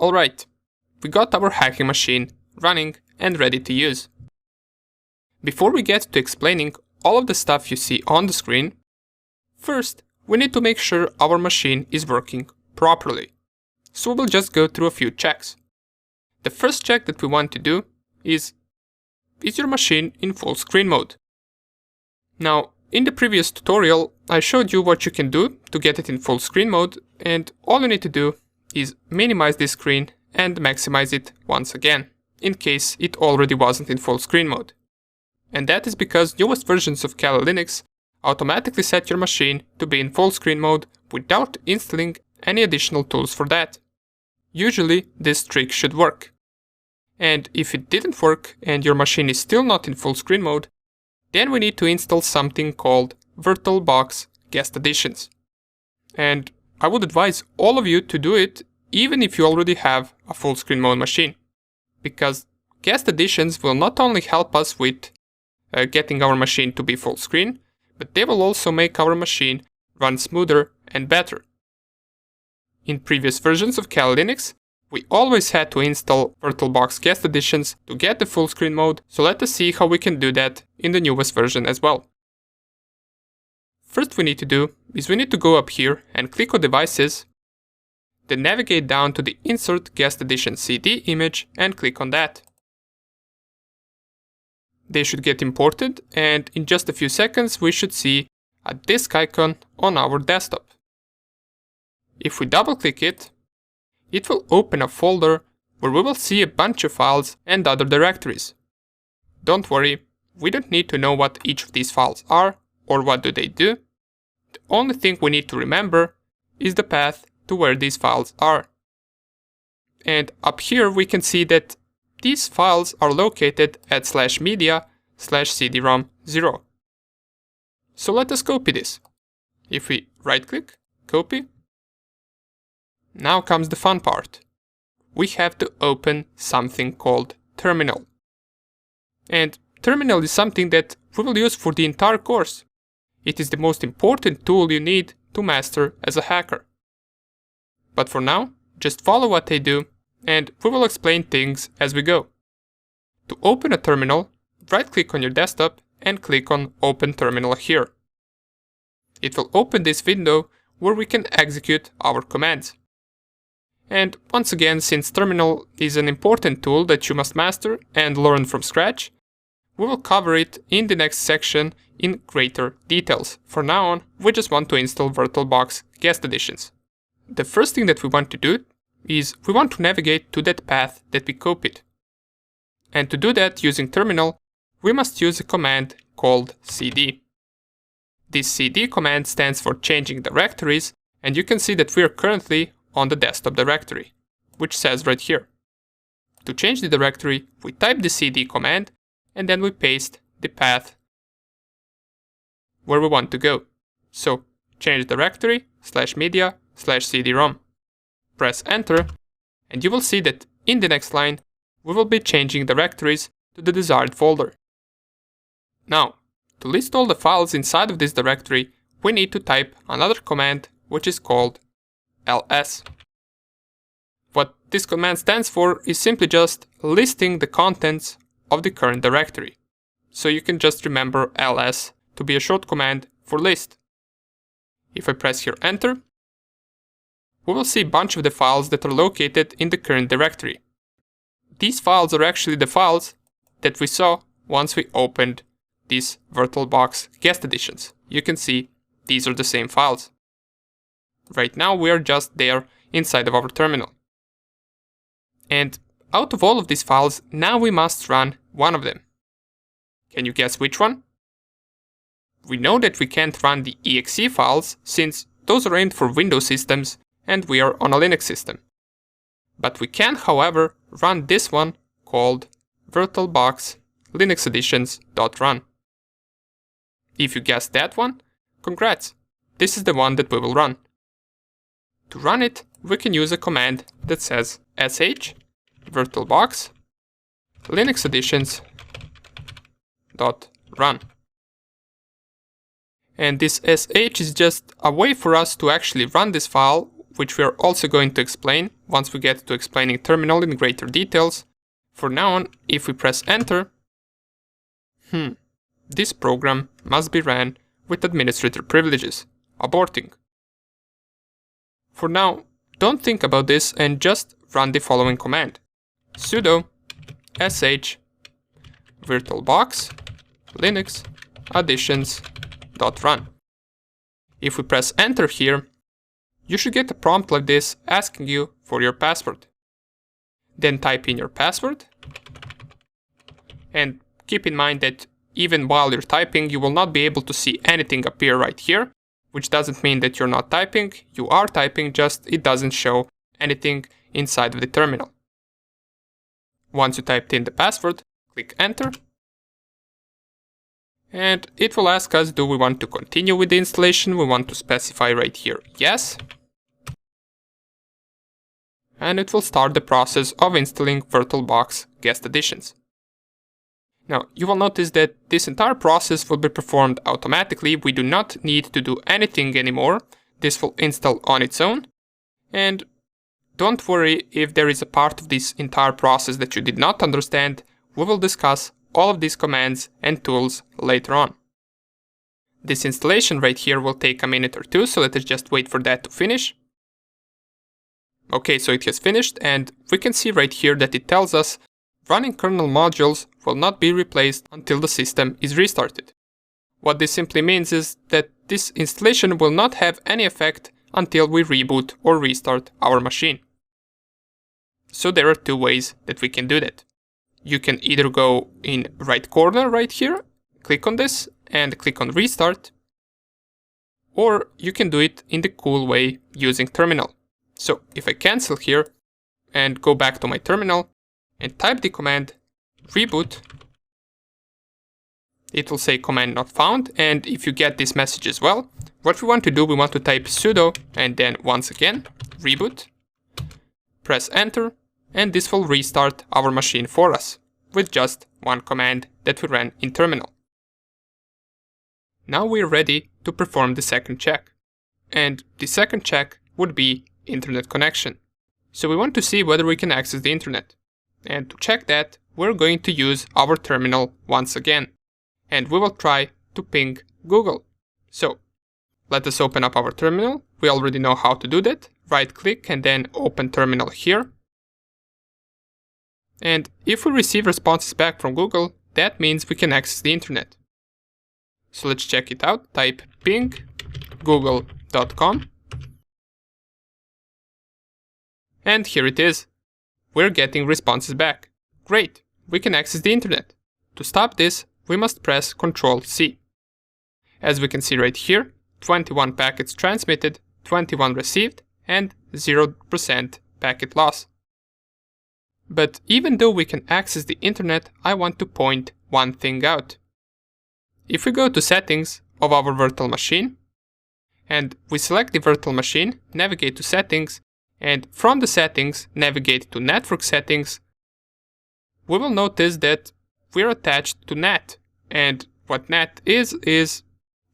Alright, we got our hacking machine running and ready to use. Before we get to explaining all of the stuff you see on the screen, first we need to make sure our machine is working properly. So we'll just go through a few checks. The first check that we want to do is your machine in full screen mode? Now, in the previous tutorial, I showed you what you can do to get it in full screen mode, and all you need to do is minimize this screen and maximize it once again, in case it already wasn't in full screen mode. And that is because newest versions of Kali Linux automatically set your machine to be in full screen mode without installing any additional tools for that. Usually, this trick should work. And if it didn't work and your machine is still not in full screen mode, then we need to install something called Virtualbox Guest Additions. And I would advise all of you to do it even if you already have a full screen mode machine, because guest additions will not only help us with getting our machine to be full screen, but they will also make our machine run smoother and better. In previous versions of Kali Linux, we always had to install Virtualbox Guest Additions to get the full screen mode, so let us see how we can do that in the newest version as well. First we need to do is we need to go up here and click on Devices, then navigate down to the Insert Guest Addition CD image and click on that. They should get imported, and in just a few seconds we should see a disk icon on our desktop. If we double click it, it will open a folder where we will see a bunch of files and other directories. Don't worry, we don't need to know what each of these files are or what do they do. The only thing we need to remember is the path to where these files are. And up here we can see that these files are located at /media/cd-rom0. So let us copy this. If we right click, copy. Now comes the fun part. We have to open something called terminal. And terminal is something that we will use for the entire course. It is the most important tool you need to master as a hacker. But for now, just follow what I do, and we will explain things as we go. To open a terminal, right-click on your desktop and click on Open Terminal here. It will open this window where we can execute our commands. And once again, since terminal is an important tool that you must master and learn from scratch, we will cover it in the next section in greater details. For now on, we just want to install Virtualbox Guest Additions. The first thing that we want to do is we want to navigate to that path that we copied. And to do that using terminal, we must use a command called cd. This cd command stands for changing directories, and you can see that we are currently on the desktop directory, which says right here. To change the directory, we type the cd command and then we paste the path where we want to go. So change directory /media/cd-rom. Press enter and you will see that in the next line we will be changing directories to the desired folder. Now, to list all the files inside of this directory, we need to type another command which is called ls. What this command stands for is simply just listing the contents of the current directory. So you can just remember ls to be a short command for list. If I press here enter, we will see a bunch of the files that are located in the current directory. These files are actually the files that we saw once we opened these Virtualbox Guest Additions. You can see these are the same files. Right now we are just there inside of our terminal. And out of all of these files, now we must run one of them. Can you guess which one? We know that we can't run the exe files since those are aimed for Windows systems and we are on a Linux system. But we can, however, run this one called Virtualbox Linux Additions.run. If you guessed that one, congrats! This is the one that we will run. To run it, we can use a command that says sh virtualbox linux additions.run. And this sh is just a way for us to actually run this file which we are also going to explain once we get to explaining terminal in greater details. For now on, if we press enter, this program must be ran with administrator privileges, aborting. For now, don't think about this and just run the following command: sudo sh virtualbox linux additions.run. If we press enter here, you should get a prompt like this asking you for your password. Then type in your password, and keep in mind that even while you're typing, you will not be able to see anything appear right here, which doesn't mean that you're not typing. You are typing, just it doesn't show anything inside of the terminal. Once you typed in the password, click enter, and it will ask us, do we want to continue with the installation? We want to specify right here yes, and it will start the process of installing VirtualBox guest additions. Now, you will notice that this entire process will be performed automatically. We do not need to do anything anymore. This will install on its own. And don't worry if there is a part of this entire process that you did not understand. We will discuss all of these commands and tools later on. This installation right here will take a minute or two, so let us just wait for that to finish. Okay, so it has finished, and we can see right here that it tells us running kernel modules will not be replaced until the system is restarted. What this simply means is that this installation will not have any effect until we reboot or restart our machine. So there are two ways that we can do that. You can either go in right corner right here, click on this and click on restart, or you can do it in the cool way using terminal. So if I cancel here and go back to my terminal and type the command reboot, it will say command not found. And if you get this message as well, what we want to do, we want to type sudo and then once again reboot, press enter, and this will restart our machine for us with just one command that we ran in terminal. Now we're ready to perform the second check, and the second check would be internet connection. So we want to see whether we can access the internet. And to check that, we're going to use our terminal once again, and we will try to ping Google. So let us open up our terminal. We already know how to do that. Right click and then open terminal here. And if we receive responses back from Google, that means we can access the internet. So let's check it out. Type ping google.com. And here it is. We're getting responses back. Great, we can access the internet. To stop this, we must press Ctrl+C. As we can see right here, 21 packets transmitted, 21 received, and 0% packet loss. But even though we can access the internet, I want to point one thing out. If we go to settings of our virtual machine, and we select the virtual machine, navigate to settings, and from the settings, navigate to network settings, we will notice that we're attached to NAT. And what NAT is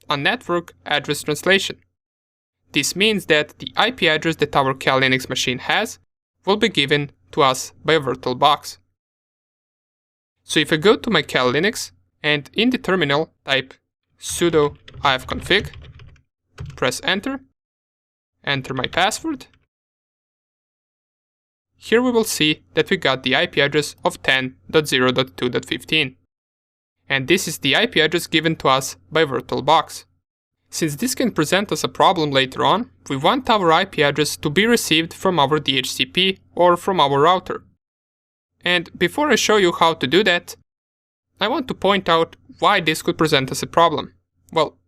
a network address translation. This means that the IP address that our Kali Linux machine has will be given to us by a VirtualBox. So if I go to my Kali Linux and in the terminal type sudo ifconfig, press enter, enter my password, here we will see that we got the IP address of 10.0.2.15. And this is the IP address given to us by VirtualBox. Since this can present us a problem later on, we want our IP address to be received from our DHCP or from our router. And before I show you how to do that, I want to point out why this could present us a problem. Well,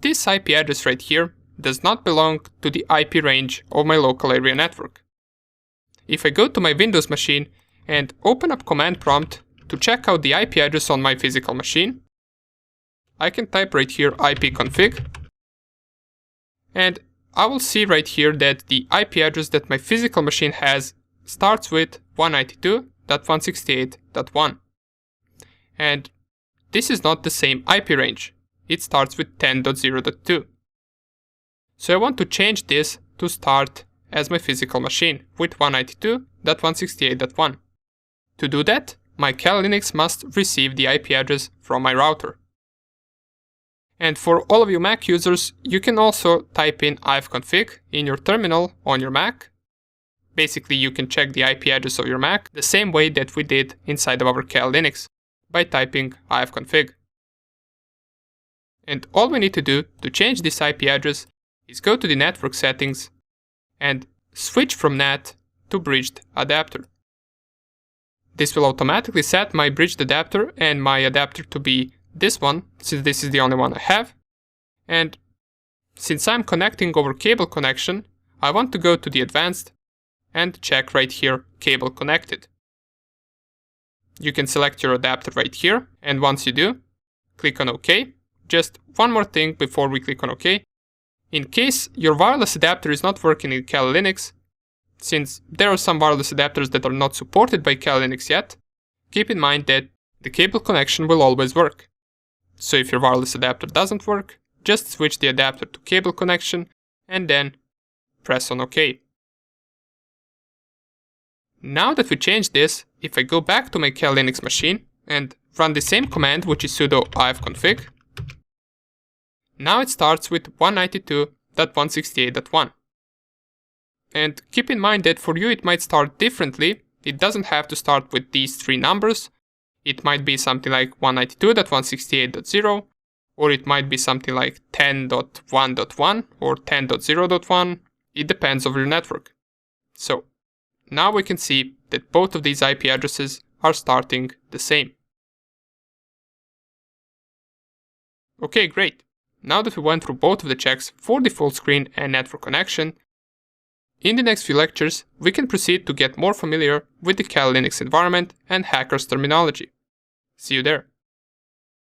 this IP address right here does not belong to the IP range of my local area network. If I go to my Windows machine and open up command prompt to check out the IP address on my physical machine, I can type right here ipconfig, and I will see right here that the IP address that my physical machine has starts with 192.168.1. And this is not the same IP range. It starts with 10.0.2. So I want to change this to start as my physical machine with 192.168.1. To do that, my Kali Linux must receive the IP address from my router. And for all of you Mac users, you can also type in ifconfig in your terminal on your Mac. Basically, you can check the IP address of your Mac the same way that we did inside of our Kali Linux, by typing ifconfig. And all we need to do to change this IP address is go to the network settings and switch from NAT to bridged adapter. This will automatically set my bridged adapter and my adapter to be this one, since this is the only one I have. And since I'm connecting over cable connection, I want to go to the advanced and check right here, cable connected. You can select your adapter right here, and once you do, click on OK. Just one more thing before we click on OK. In case your wireless adapter is not working in Kali Linux, since there are some wireless adapters that are not supported by Kali Linux yet, keep in mind that the cable connection will always work. So if your wireless adapter doesn't work, just switch the adapter to cable connection and then press on OK. Now that we changed this, if I go back to my Kali Linux machine and run the same command, which is sudo ifconfig, now it starts with 192.168.1. And keep in mind that for you it might start differently. It doesn't have to start with these three numbers. It might be something like 192.168.0, or it might be something like 10.1.1 or 10.0.1. It depends on your network. So now we can see that both of these IP addresses are starting the same. Okay, great. Now that we went through both of the checks for the full screen and network connection, in the next few lectures, we can proceed to get more familiar with the Kali Linux environment and hackers terminology. See you there.